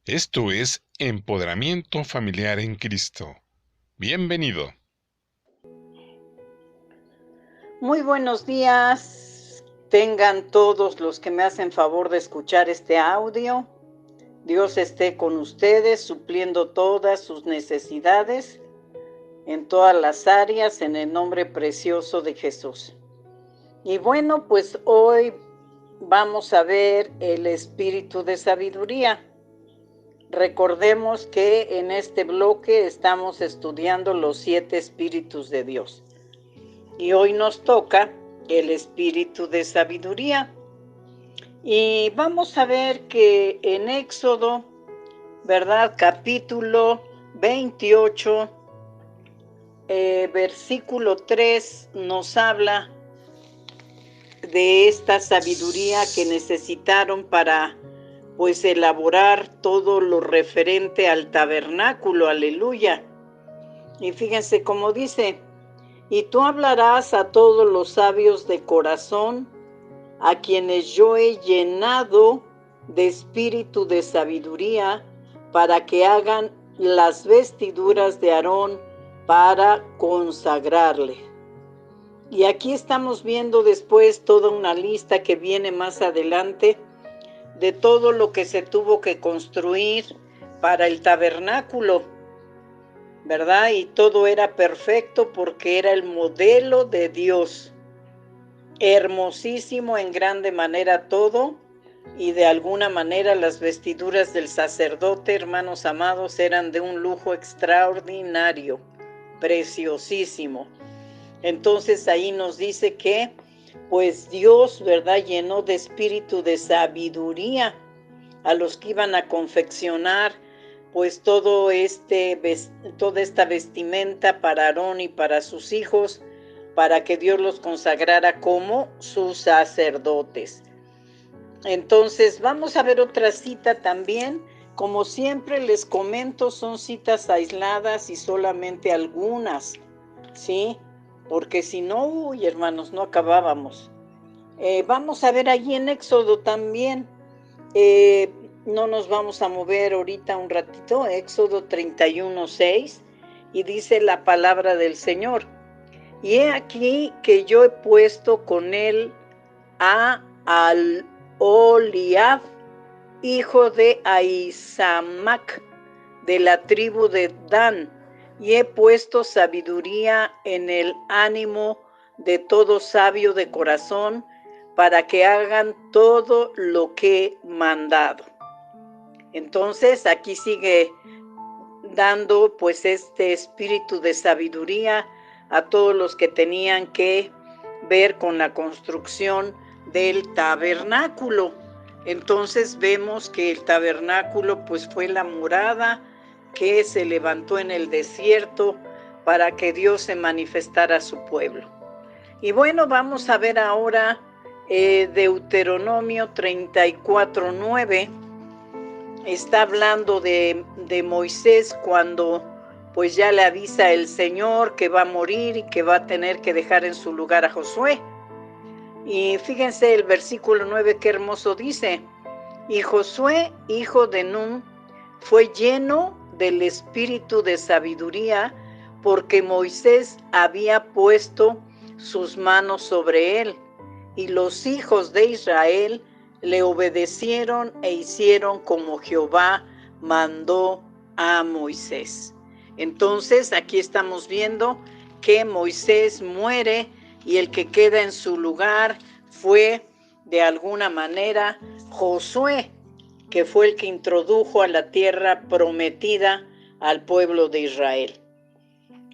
Esto es Empoderamiento Familiar en Cristo. Bienvenido. Muy buenos días, tengan todos los que me hacen favor de escuchar este audio. Dios esté con ustedes, supliendo todas sus necesidades en todas las áreas, en el nombre precioso de Jesús. Y bueno, pues hoy vamos a ver el espíritu de sabiduría. Recordemos que en este bloque estamos estudiando los 7 espíritus de Dios. Y hoy nos toca el espíritu de sabiduría. Y vamos a ver que en Éxodo, ¿verdad? Capítulo 28, versículo 3, nos habla de esta sabiduría que necesitaron para, pues, elaborar todo lo referente al tabernáculo, aleluya. Y fíjense cómo dice: y tú hablarás a todos los sabios de corazón, a quienes yo he llenado de espíritu de sabiduría, para que hagan las vestiduras de Aarón para consagrarle. Y aquí estamos viendo después toda una lista que viene más adelante de todo lo que se tuvo que construir para el tabernáculo, ¿verdad? Y todo era perfecto porque era el modelo de Dios. Hermosísimo en grande manera todo, y de alguna manera las vestiduras del sacerdote, hermanos amados, eran de un lujo extraordinario, preciosísimo. Entonces ahí nos dice que, pues Dios, ¿verdad?, llenó de espíritu de sabiduría a los que iban a confeccionar pues toda esta vestimenta para Aarón y para sus hijos, para que Dios los consagrara como sus sacerdotes. Entonces vamos a ver otra cita también. Como siempre les comento, son citas aisladas y solamente algunas, ¿sí? Porque si no, uy, hermanos, no acabábamos. Vamos a ver allí en Éxodo también. No nos vamos a mover ahorita un ratito. Éxodo 31:6, y dice la palabra del Señor: y he aquí que yo he puesto con él a Aholiab, hijo de Ahisamac, de la tribu de Dan, y he puesto sabiduría en el ánimo de todo sabio de corazón, para que hagan todo lo que he mandado. Entonces aquí sigue dando pues este espíritu de sabiduría a todos los que tenían que ver con la construcción del tabernáculo. Entonces vemos que el tabernáculo pues fue la morada que se levantó en el desierto para que Dios se manifestara a su pueblo. Y bueno, vamos a ver ahora Deuteronomio 34:9. Está hablando de Moisés cuando pues ya le avisa el Señor que va a morir y que va a tener que dejar en su lugar a Josué. Y fíjense el versículo 9, qué hermoso dice: y Josué, hijo de Nun, fue lleno del espíritu de sabiduría, porque Moisés había puesto sus manos sobre él, y los hijos de Israel le obedecieron e hicieron como Jehová mandó a Moisés. Entonces aquí estamos viendo que Moisés muere y el que queda en su lugar fue de alguna manera Josué, que fue el que introdujo a la tierra prometida al pueblo de Israel.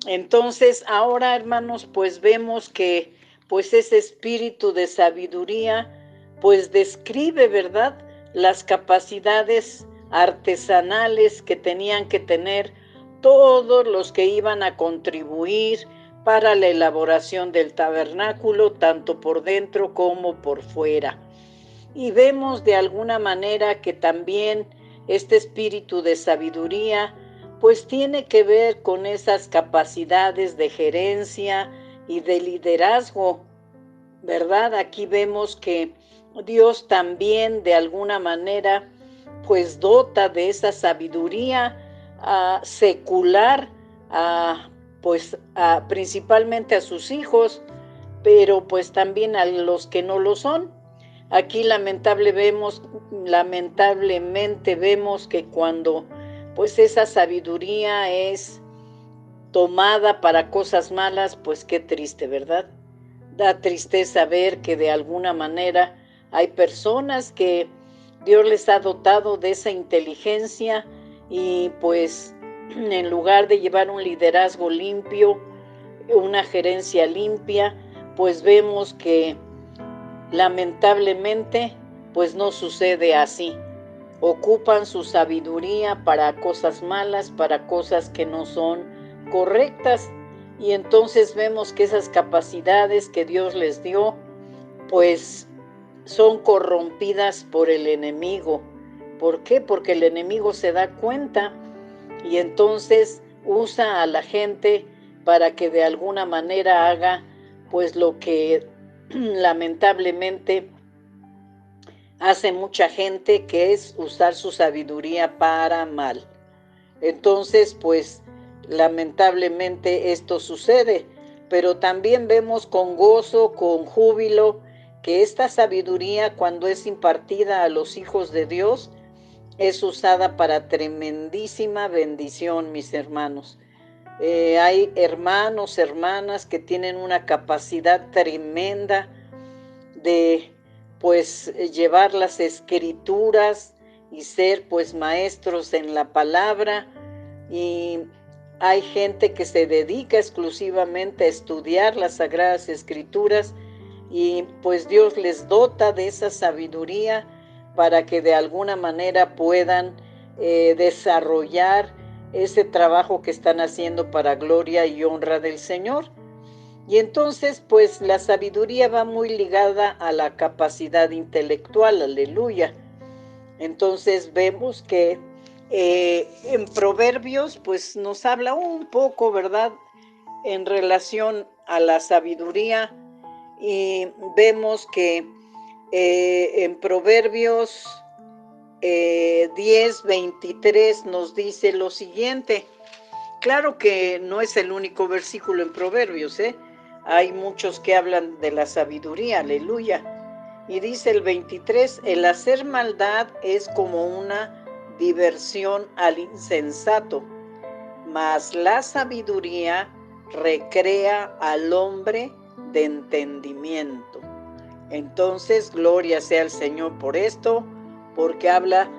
Entonces ahora, hermanos, pues vemos que pues ese espíritu de sabiduría pues describe, ¿verdad?, las capacidades artesanales que tenían que tener todos los que iban a contribuir para la elaboración del tabernáculo, tanto por dentro como por fuera. Y vemos de alguna manera que también este espíritu de sabiduría pues tiene que ver con esas capacidades de gerencia y de liderazgo, ¿verdad? Aquí vemos que Dios también de alguna manera pues dota de esa sabiduría secular, principalmente a sus hijos, pero pues también a los que no lo son. Aquí lamentablemente vemos que cuando pues esa sabiduría es tomada para cosas malas, pues qué triste, ¿verdad? Da tristeza ver que de alguna manera hay personas que Dios les ha dotado de esa inteligencia y pues en lugar de llevar un liderazgo limpio, una gerencia limpia, pues vemos que lamentablemente pues no sucede así. Ocupan su sabiduría para cosas malas, para cosas que no son correctas, y entonces vemos que esas capacidades que Dios les dio pues son corrompidas por el enemigo. ¿Por qué? Porque el enemigo se da cuenta y entonces usa a la gente para que de alguna manera haga pues lo que lamentablemente hace mucha gente, que es usar su sabiduría para mal. Entonces pues lamentablemente esto sucede, pero también vemos con gozo, con júbilo, que esta sabiduría, cuando es impartida a los hijos de Dios, es usada para tremendísima bendición, mis hermanos. Hay hermanos, hermanas que tienen una capacidad tremenda de pues llevar las escrituras y ser pues maestros en la palabra, y hay gente que se dedica exclusivamente a estudiar las Sagradas Escrituras y pues Dios les dota de esa sabiduría para que de alguna manera puedan desarrollar ese trabajo que están haciendo para gloria y honra del Señor. Y entonces pues la sabiduría va muy ligada a la capacidad intelectual, aleluya. Entonces vemos que en Proverbios pues nos habla un poco, ¿verdad?, en relación a la sabiduría, y vemos que en Proverbios 10:23 nos dice lo siguiente. Claro que no es el único versículo en Proverbios, hay muchos que hablan de la sabiduría, aleluya. Y dice el 23, el hacer maldad es como una diversión al insensato, mas la sabiduría recrea al hombre de entendimiento. Entonces, gloria sea al Señor por esto, porque habla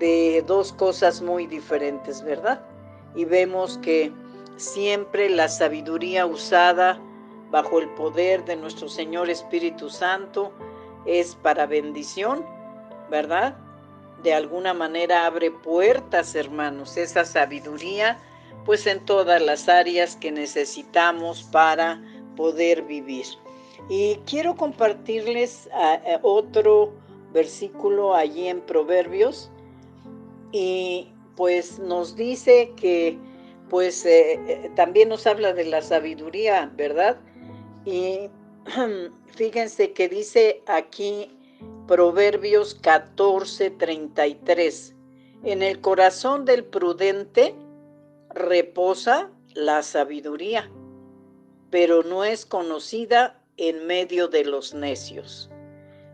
de dos cosas muy diferentes, ¿verdad? Y vemos que siempre la sabiduría usada bajo el poder de nuestro Señor Espíritu Santo es para bendición, ¿verdad? De alguna manera abre puertas, hermanos, esa sabiduría, pues en todas las áreas que necesitamos para poder vivir. Y quiero compartirles otro versículo allí en Proverbios, y pues nos dice que pues también nos habla de la sabiduría, ¿verdad? Y fíjense que dice aquí Proverbios 14:33, en el corazón del prudente reposa la sabiduría, pero no es conocida en medio de los necios.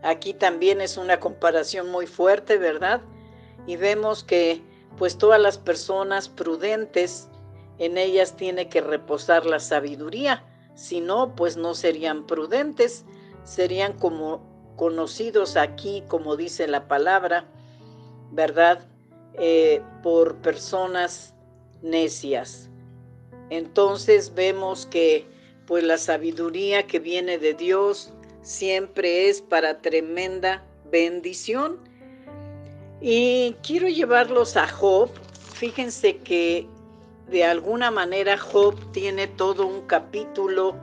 Aquí también es una comparación muy fuerte, ¿verdad? Y vemos que pues todas las personas prudentes, en ellas tiene que reposar la sabiduría, si no, pues no serían prudentes, serían como conocidos aquí, como dice la palabra, ¿verdad? Por personas necias. Entonces vemos que pues la sabiduría que viene de Dios siempre es para tremenda bendición. Y quiero llevarlos a Job. Fíjense que de alguna manera Job tiene todo un capítulo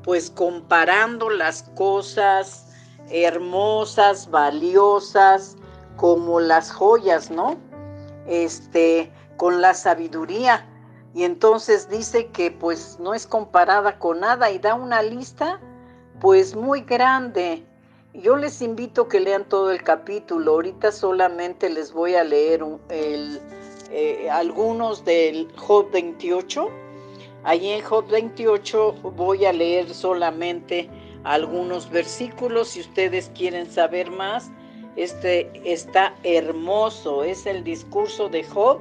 pues comparando las cosas hermosas, valiosas, como las joyas, ¿no? Con la sabiduría. Y entonces dice que pues no es comparada con nada y da una lista pues muy grande. Yo les invito a que lean todo el capítulo. Ahorita solamente les voy a leer algunos del Job 28. Allí en Job 28 voy a leer solamente algunos versículos. Si ustedes quieren saber más, está hermoso. Es el discurso de Job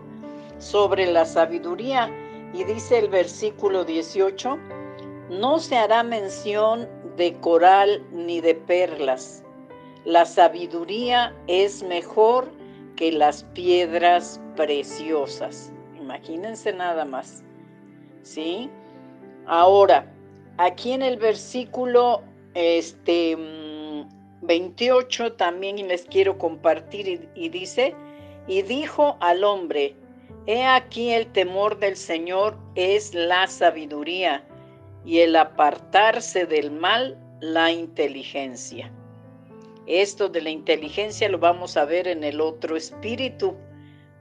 sobre la sabiduría. Y dice el versículo 18, no se hará mención de coral ni de perlas. La sabiduría es mejor que las piedras preciosas. Imagínense nada más. ¿Sí? Ahora, aquí en el versículo 28 también les quiero compartir y dice, y dijo al hombre, he aquí el temor del Señor es la sabiduría, y el apartarse del mal, la inteligencia. Esto de la inteligencia lo vamos a ver en el otro espíritu,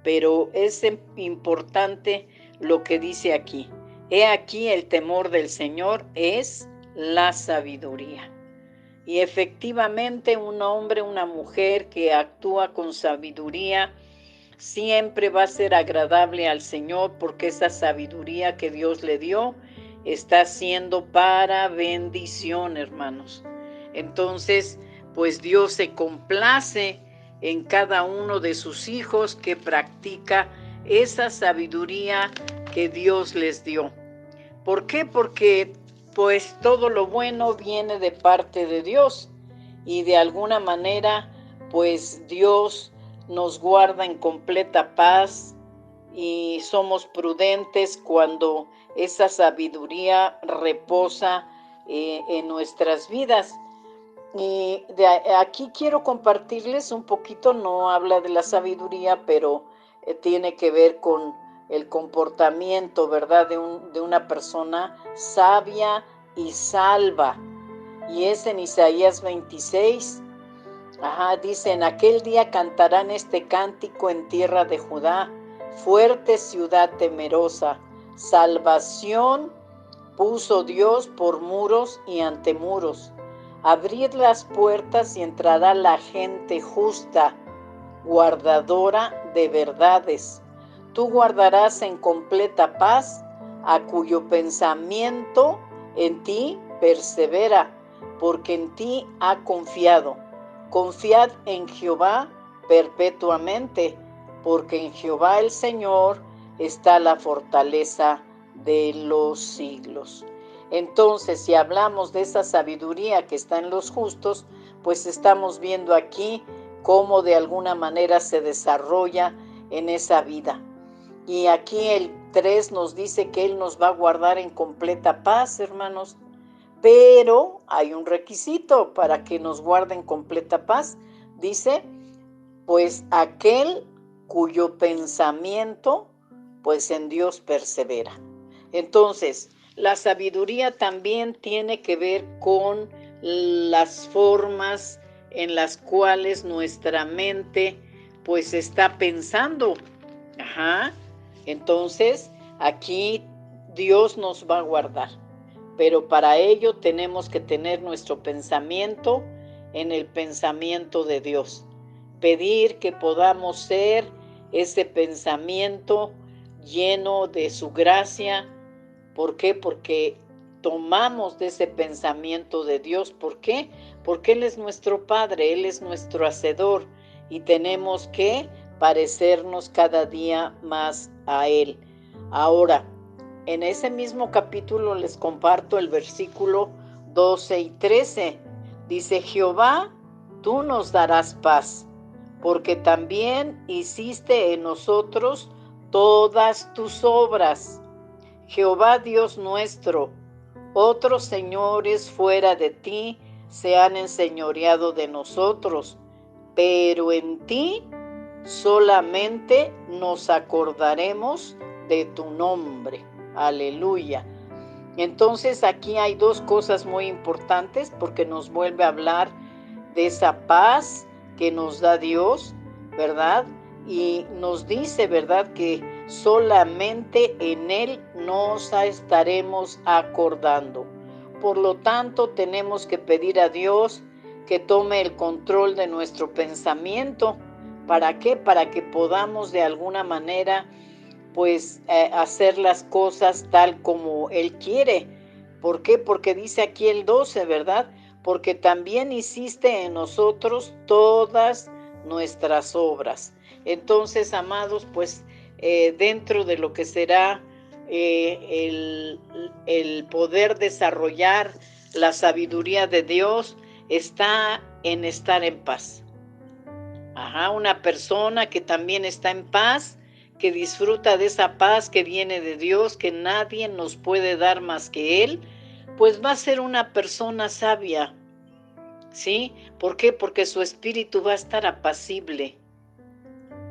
pero es importante lo que dice aquí. He aquí el temor del Señor es la sabiduría. Y efectivamente un hombre, una mujer que actúa con sabiduría, siempre va a ser agradable al Señor, porque esa sabiduría que Dios le dio está siendo para bendición, hermanos. Entonces, pues Dios se complace en cada uno de sus hijos que practica esa sabiduría que Dios les dio. ¿Por qué? Porque pues todo lo bueno viene de parte de Dios, y de alguna manera pues Dios nos guarda en completa paz y somos prudentes cuando esa sabiduría reposa en nuestras vidas. Y aquí quiero compartirles un poquito, no habla de la sabiduría, pero tiene que ver con el comportamiento, ¿verdad?, de una persona sabia y salva. Y es en Isaías 26. Dice, en aquel día cantarán este cántico en tierra de Judá, fuerte ciudad temerosa, salvación puso Dios por muros y antemuros. Abrid las puertas y entrará la gente justa, guardadora de verdades. Tú guardarás en completa paz a cuyo pensamiento en ti persevera, porque en ti ha confiado. Confiad en Jehová perpetuamente, porque en Jehová el Señor está la fortaleza de los siglos. Entonces, si hablamos de esa sabiduría que está en los justos, pues estamos viendo aquí cómo de alguna manera se desarrolla en esa vida. Y aquí el 3 nos dice que Él nos va a guardar en completa paz, hermanos. Pero hay un requisito para que nos guarde en completa paz. Dice, pues aquel cuyo pensamiento, pues en Dios persevera. Entonces, la sabiduría también tiene que ver con las formas en las cuales nuestra mente, pues está pensando. Entonces, aquí Dios nos va a guardar. Pero para ello tenemos que tener nuestro pensamiento en el pensamiento de Dios. Pedir que podamos ser ese pensamiento lleno de su gracia. ¿Por qué? Porque tomamos de ese pensamiento de Dios. ¿Por qué? Porque Él es nuestro Padre, Él es nuestro Hacedor, y tenemos que parecernos cada día más a Él. Ahora, en ese mismo capítulo les comparto el versículo 12 y 13. Dice, Jehová, tú nos darás paz, porque también hiciste en nosotros todas tus obras. Jehová Dios nuestro, otros señores fuera de ti se han enseñoreado de nosotros, pero en ti solamente nos acordaremos de tu nombre. Aleluya. Entonces aquí hay dos cosas muy importantes, porque nos vuelve a hablar de esa paz que nos da Dios, ¿verdad? Y nos dice, ¿verdad?, que solamente en Él nos estaremos acordando. Por lo tanto, tenemos que pedir a Dios que tome el control de nuestro pensamiento. ¿Para qué? Para que podamos de alguna manera pues hacer las cosas tal como Él quiere. ¿Por qué? Porque dice aquí el 12, ¿verdad? Porque también hiciste en nosotros todas nuestras obras. Entonces, amados, pues dentro de lo que será el poder desarrollar la sabiduría de Dios está en estar en paz. Una persona que también está en paz, que disfruta de esa paz que viene de Dios, que nadie nos puede dar más que Él, pues va a ser una persona sabia, ¿sí? ¿Por qué? Porque su espíritu va a estar apacible.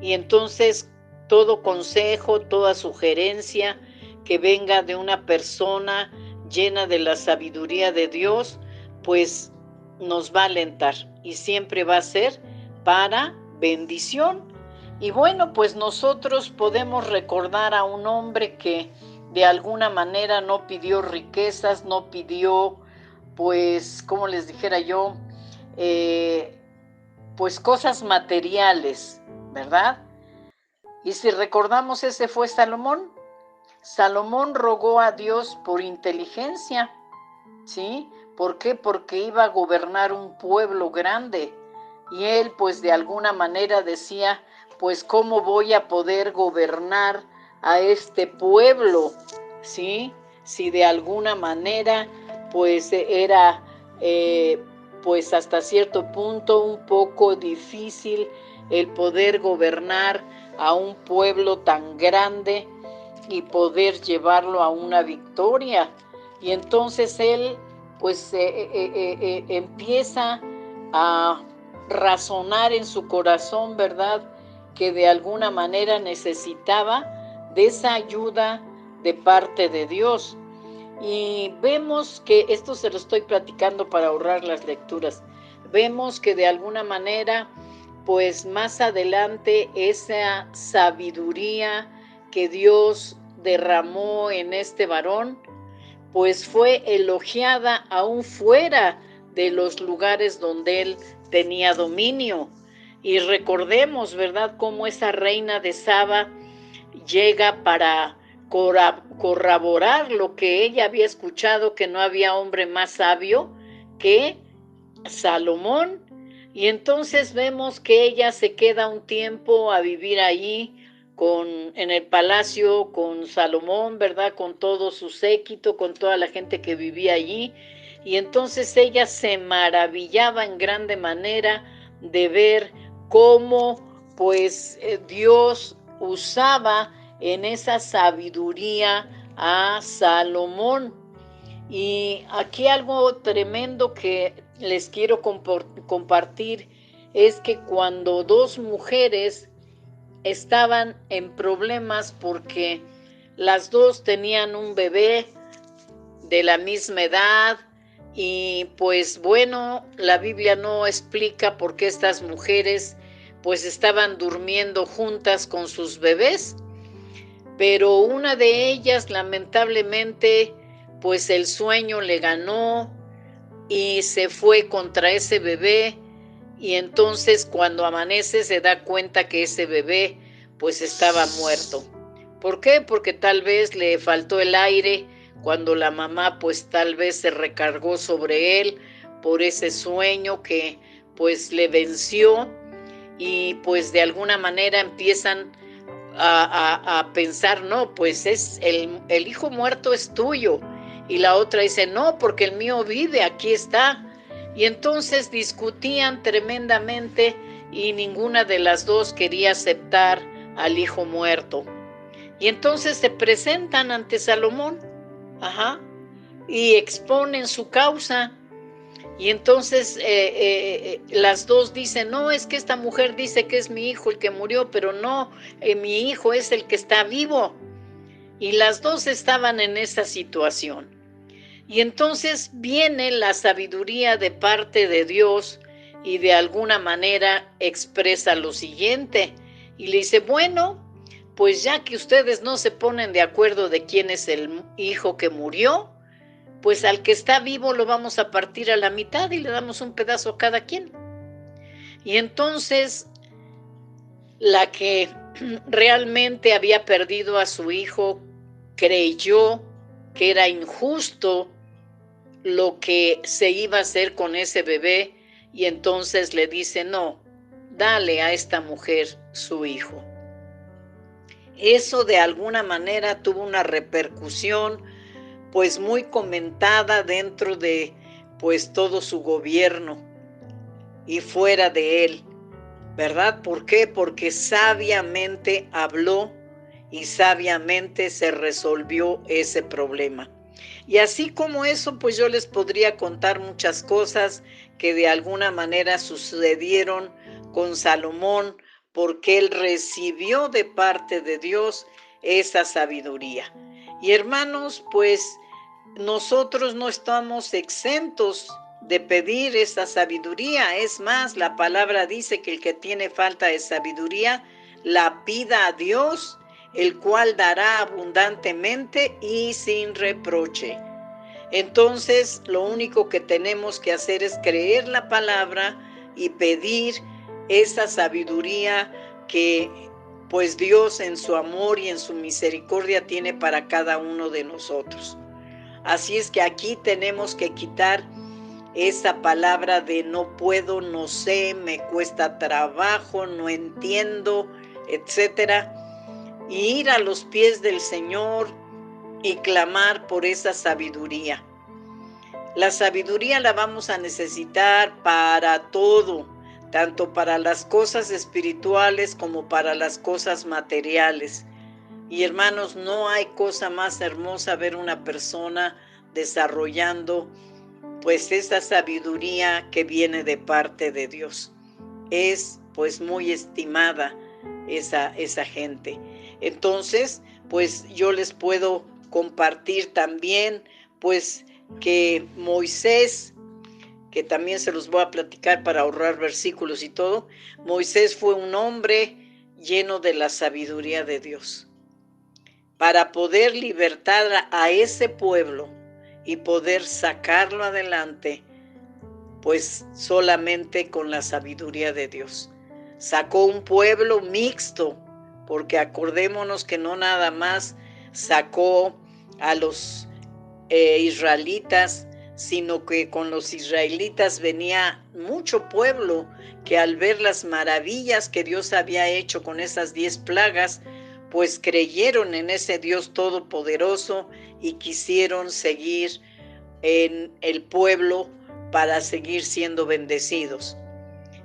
Y entonces todo consejo, toda sugerencia que venga de una persona llena de la sabiduría de Dios, pues nos va a alentar y siempre va a ser para bendición. Y bueno, pues nosotros podemos recordar a un hombre que de alguna manera no pidió riquezas, no pidió, pues, como les dijera yo, pues cosas materiales, ¿verdad? Y si recordamos, ese fue Salomón. Salomón rogó a Dios por inteligencia, ¿sí? ¿Por qué? Porque iba a gobernar un pueblo grande. Y él, pues de alguna manera decía, pues ¿cómo voy a poder gobernar a este pueblo? ¿Sí? Si de alguna manera, pues era, pues hasta cierto punto un poco difícil el poder gobernar a un pueblo tan grande y poder llevarlo a una victoria. Y entonces él, pues empieza a razonar en su corazón, ¿verdad?, que de alguna manera necesitaba de esa ayuda de parte de Dios. Y vemos que, esto se lo estoy platicando para ahorrar las lecturas, vemos que de alguna manera, pues más adelante, esa sabiduría que Dios derramó en este varón, pues fue elogiada aún fuera de los lugares donde él tenía dominio. Y recordemos, ¿verdad?, cómo esa reina de Saba llega para corroborar lo que ella había escuchado, que no había hombre más sabio que Salomón. Y entonces vemos que ella se queda un tiempo a vivir allí en el palacio con Salomón, ¿verdad?, con todo su séquito, con toda la gente que vivía allí. Y entonces ella se maravillaba en grande manera de ver cómo pues Dios usaba en esa sabiduría a Salomón. Y aquí algo tremendo que les quiero compartir es que cuando dos mujeres estaban en problemas porque las dos tenían un bebé de la misma edad, y pues bueno, la Biblia no explica por qué estas mujeres pues estaban durmiendo juntas con sus bebés, pero una de ellas lamentablemente pues el sueño le ganó y se fue contra ese bebé, y entonces cuando amanece se da cuenta que ese bebé pues estaba muerto. ¿Por qué? Porque tal vez le faltó el aire cuando la mamá pues tal vez se recargó sobre él por ese sueño que pues le venció, y pues de alguna manera empiezan a pensar, no, pues es el hijo muerto es tuyo. Y la otra dice, no, porque el mío vive, aquí está. Y entonces discutían tremendamente y ninguna de las dos quería aceptar al hijo muerto. Y entonces se presentan ante Salomón, y exponen su causa. Y entonces las dos dicen, no, es que esta mujer dice que es mi hijo el que murió, pero no, mi hijo es el que está vivo. Y las dos estaban en esa situación. Y entonces viene la sabiduría de parte de Dios y de alguna manera expresa lo siguiente. Y le dice, bueno, pues ya que ustedes no se ponen de acuerdo de quién es el hijo que murió, pues al que está vivo lo vamos a partir a la mitad y le damos un pedazo a cada quien. Y entonces la que realmente había perdido a su hijo creyó que era injusto lo que se iba a hacer con ese bebé y entonces le dice, no, dale a esta mujer su hijo. Eso de alguna manera tuvo una repercusión pues muy comentada dentro de pues todo su gobierno y fuera de él, ¿verdad? ¿Por qué? Porque sabiamente habló y sabiamente se resolvió ese problema. Y así como eso, pues yo les podría contar muchas cosas que de alguna manera sucedieron con Salomón, porque él recibió de parte de Dios esa sabiduría. Y hermanos, pues nosotros no estamos exentos de pedir esa sabiduría. Es más, la palabra dice que el que tiene falta de sabiduría, la pida a Dios, el cual dará abundantemente y sin reproche. Entonces, lo único que tenemos que hacer es creer la palabra y pedir esa sabiduría que pues Dios en su amor y en su misericordia tiene para cada uno de nosotros. Así es que aquí tenemos que quitar esa palabra de no puedo, no sé, me cuesta trabajo, no entiendo, etcétera, y ir a los pies del Señor y clamar por esa sabiduría. La sabiduría la vamos a necesitar para todo, tanto para las cosas espirituales como para las cosas materiales. Y hermanos, no hay cosa más hermosa ver una persona desarrollando pues esa sabiduría que viene de parte de Dios. Es pues muy estimada esa gente. Entonces, pues yo les puedo compartir también pues que Moisés, que también se los voy a platicar para ahorrar versículos y todo, Moisés fue un hombre lleno de la sabiduría de Dios. Para poder libertar a ese pueblo y poder sacarlo adelante, pues solamente con la sabiduría de Dios. Sacó un pueblo mixto, porque acordémonos que no nada más sacó a los israelitas, sino que con los israelitas venía mucho pueblo que al ver las maravillas que Dios había hecho con esas 10 plagas, pues creyeron en ese Dios todopoderoso y quisieron seguir en el pueblo para seguir siendo bendecidos.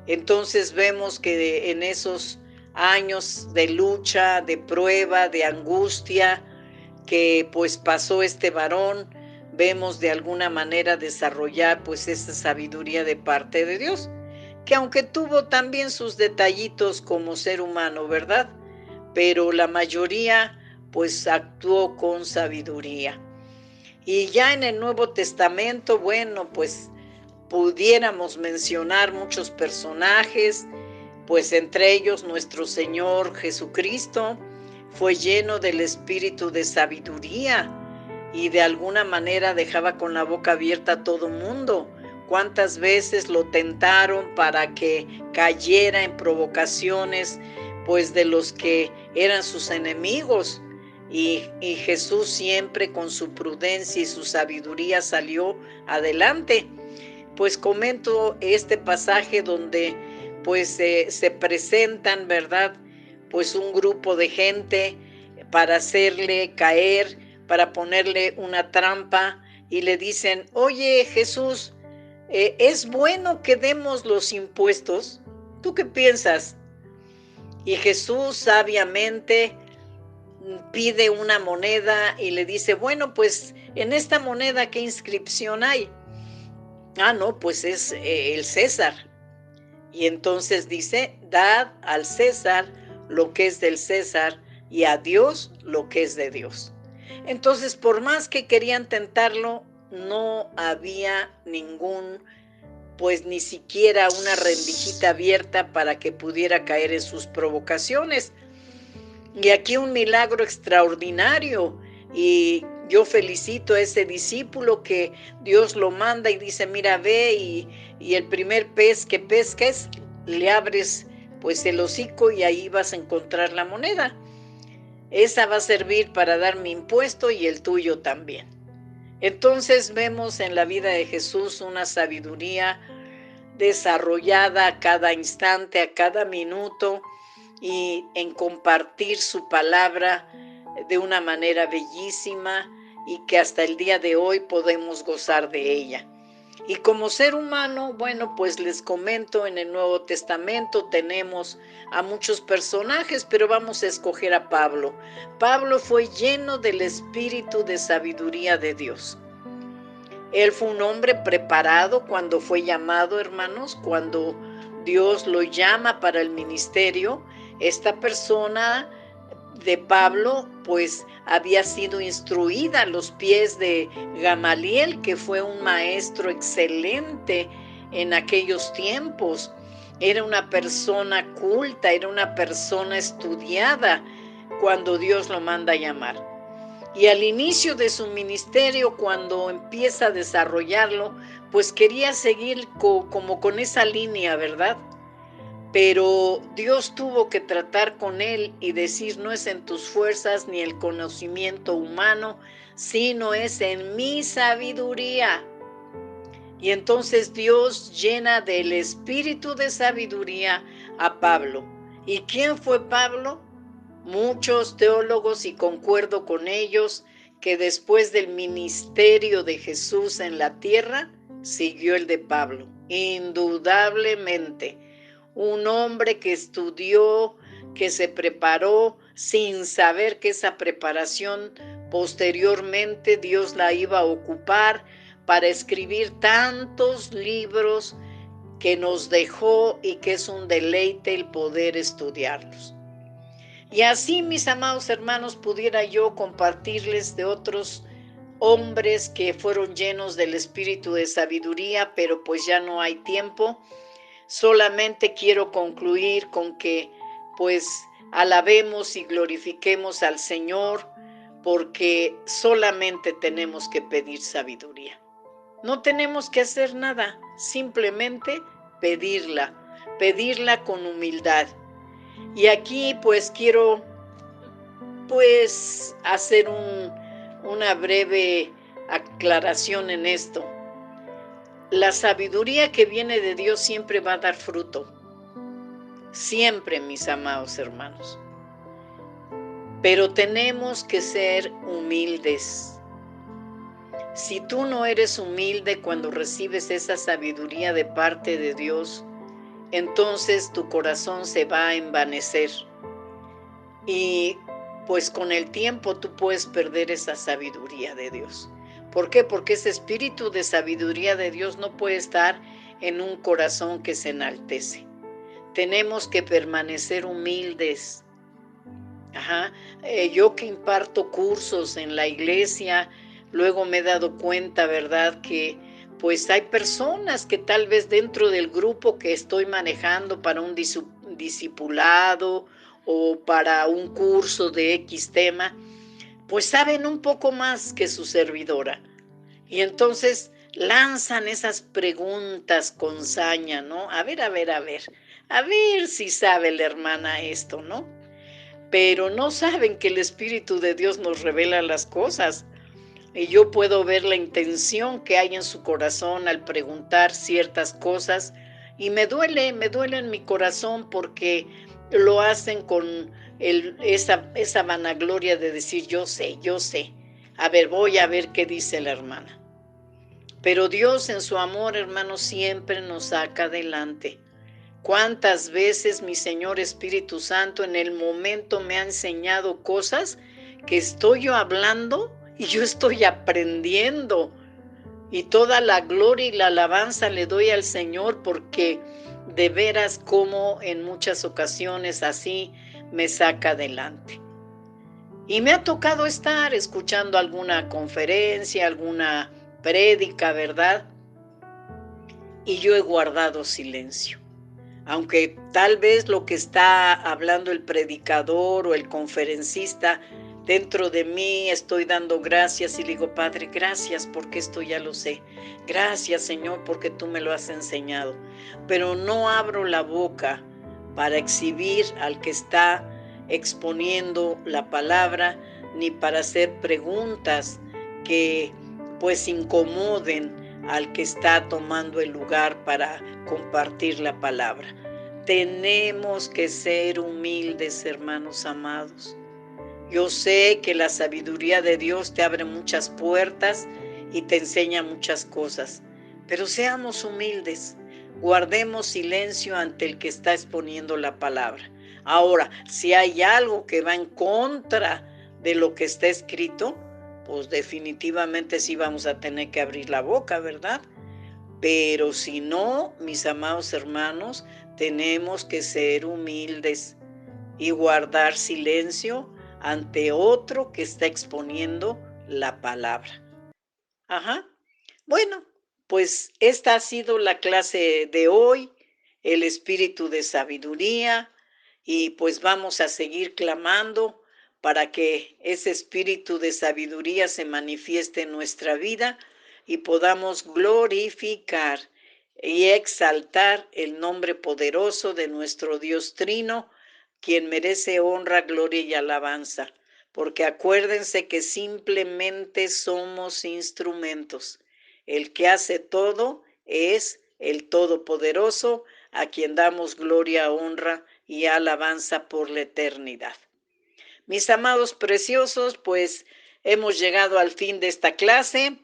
Entonces vemos que en esos años de lucha, de prueba, de angustia que pues pasó este varón, vemos de alguna manera desarrollar pues esa sabiduría de parte de Dios, que aunque tuvo también sus detallitos como ser humano, ¿verdad? Pero la mayoría pues actuó con sabiduría. Y ya en el Nuevo Testamento, bueno, pues pudiéramos mencionar muchos personajes, pues entre ellos nuestro Señor Jesucristo fue lleno del espíritu de sabiduría y de alguna manera dejaba con la boca abierta a todo mundo. ¿Cuántas veces lo tentaron para que cayera en provocaciones, pues de los que eran sus enemigos? Y Jesús siempre con su prudencia y su sabiduría salió adelante. Pues comento este pasaje donde pues se presentan, ¿verdad? Pues un grupo de gente para hacerle caer, para ponerle una trampa y le dicen, oye Jesús, ¿es bueno que demos los impuestos? ¿Tú qué piensas? Y Jesús sabiamente pide una moneda y le dice, bueno, pues en esta moneda, ¿qué inscripción hay? Ah, no, pues es el César. Y entonces dice, dad al César lo que es del César y a Dios lo que es de Dios. Entonces, por más que querían tentarlo, no había pues ni siquiera una rendijita abierta para que pudiera caer en sus provocaciones. Y aquí un milagro extraordinario. Y Yo felicito a ese discípulo que Dios lo manda y dice, mira, ve y el primer pez que pesques, le abres pues el hocico y ahí vas a encontrar la moneda. Esa va a servir para dar mi impuesto y el tuyo también. Entonces vemos en la vida de Jesús una sabiduría desarrollada a cada instante, a cada minuto, y en compartir su palabra de una manera bellísima y que hasta el día de hoy podemos gozar de ella. Y como ser humano, bueno, pues les comento, en el Nuevo Testamento tenemos a muchos personajes, pero vamos a escoger a Pablo. Pablo fue lleno del espíritu de sabiduría de Dios. Él fue un hombre preparado cuando fue llamado, hermanos, cuando Dios lo llama para el ministerio. Esta persona de Pablo, pues había sido instruida a los pies de Gamaliel, que fue un maestro excelente en aquellos tiempos. Era una persona culta, era una persona estudiada cuando Dios lo manda a llamar. Y al inicio de su ministerio, cuando empieza a desarrollarlo, pues quería seguir como con esa línea, ¿verdad? Pero Dios tuvo que tratar con él y decir, no es en tus fuerzas ni el conocimiento humano, sino es en mi sabiduría. Y entonces Dios llena del espíritu de sabiduría a Pablo. ¿Y quién fue Pablo? Muchos teólogos, y concuerdo con ellos, que después del ministerio de Jesús en la tierra, siguió el de Pablo, indudablemente. Un hombre que estudió, que se preparó sin saber que esa preparación posteriormente Dios la iba a ocupar para escribir tantos libros que nos dejó y que es un deleite el poder estudiarlos. Y así, mis amados hermanos, pudiera yo compartirles de otros hombres que fueron llenos del espíritu de sabiduría, pero pues ya no hay tiempo. Solamente quiero concluir con que pues alabemos y glorifiquemos al Señor, porque solamente tenemos que pedir sabiduría. No tenemos que hacer nada, simplemente pedirla con humildad. Y aquí pues quiero pues hacer una breve aclaración en esto. La sabiduría que viene de Dios siempre va a dar fruto. Siempre, mis amados hermanos. Pero tenemos que ser humildes. Si tú no eres humilde cuando recibes esa sabiduría de parte de Dios, entonces tu corazón se va a envanecer. Y pues con el tiempo tú puedes perder esa sabiduría de Dios. ¿Por qué? Porque ese espíritu de sabiduría de Dios no puede estar en un corazón que se enaltece. Tenemos que permanecer humildes. Yo que imparto cursos en la iglesia, luego me he dado cuenta, ¿verdad?, que pues hay personas que tal vez dentro del grupo que estoy manejando para un discipulado o para un curso de X tema, pues saben un poco más que su servidora. Y entonces lanzan esas preguntas con saña, ¿no? A ver si sabe la hermana esto, ¿no? Pero no saben que el Espíritu de Dios nos revela las cosas. Y yo puedo ver la intención que hay en su corazón al preguntar ciertas cosas y me duele en mi corazón porque lo hacen con esa vanagloria de decir yo sé. A ver, voy a ver qué dice la hermana. Pero Dios en su amor, hermano, siempre nos saca adelante. ¿Cuántas veces mi Señor Espíritu Santo en el momento me ha enseñado cosas que estoy yo hablando y yo estoy aprendiendo? Y toda la gloria y la alabanza le doy al Señor porque de veras como en muchas ocasiones así me saca adelante. Y me ha tocado estar escuchando alguna conferencia, alguna prédica, ¿verdad? Y yo he guardado silencio. Aunque tal vez lo que está hablando el predicador o el conferencista dentro de mí estoy dando gracias y le digo, Padre, gracias porque esto ya lo sé. Gracias, Señor, porque tú me lo has enseñado. Pero no abro la boca para exhibir al que está exponiendo la palabra, ni para hacer preguntas que pues incomoden al que está tomando el lugar para compartir la palabra. Tenemos que ser humildes, hermanos amados. Yo sé que la sabiduría de Dios te abre muchas puertas y te enseña muchas cosas, pero seamos humildes, guardemos silencio ante el que está exponiendo la palabra. Ahora, si hay algo que va en contra de lo que está escrito, pues definitivamente sí vamos a tener que abrir la boca, ¿verdad? Pero si no, mis amados hermanos, tenemos que ser humildes y guardar silencio ante otro que está exponiendo la palabra. Ajá. Bueno, pues esta ha sido la clase de hoy, el espíritu de sabiduría, y pues vamos a seguir clamando para que ese espíritu de sabiduría se manifieste en nuestra vida y podamos glorificar y exaltar el nombre poderoso de nuestro Dios Trino, quien merece honra, gloria y alabanza. Porque acuérdense que simplemente somos instrumentos. El que hace todo es el Todopoderoso, a quien damos gloria, honra y alabanza por la eternidad. Mis amados preciosos, pues hemos llegado al fin de esta clase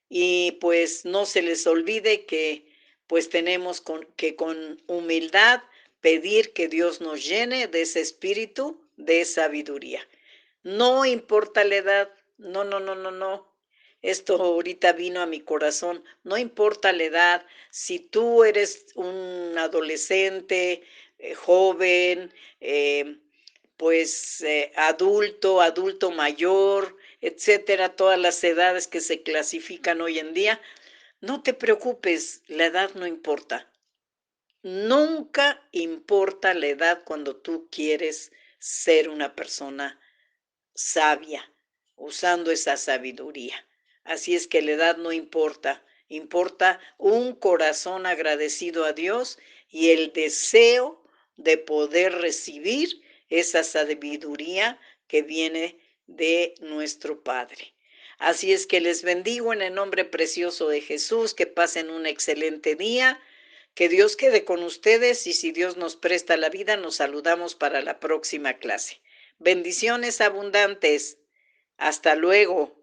y pues no se les olvide que pues tenemos que con humildad pedir que Dios nos llene de ese espíritu de sabiduría. No importa la edad, no, no, no, no, no. Esto ahorita vino a mi corazón, no importa la edad, si tú eres un adolescente, joven, adulto, adulto mayor, etcétera, todas las edades que se clasifican hoy en día, no te preocupes, la edad no importa. Nunca importa la edad cuando tú quieres ser una persona sabia, usando esa sabiduría. Así es que la edad no importa, importa un corazón agradecido a Dios y el deseo de poder recibir esa sabiduría que viene de nuestro Padre. Así es que les bendigo en el nombre precioso de Jesús, que pasen un excelente día, que Dios quede con ustedes y si Dios nos presta la vida, nos saludamos para la próxima clase. Bendiciones abundantes. Hasta luego.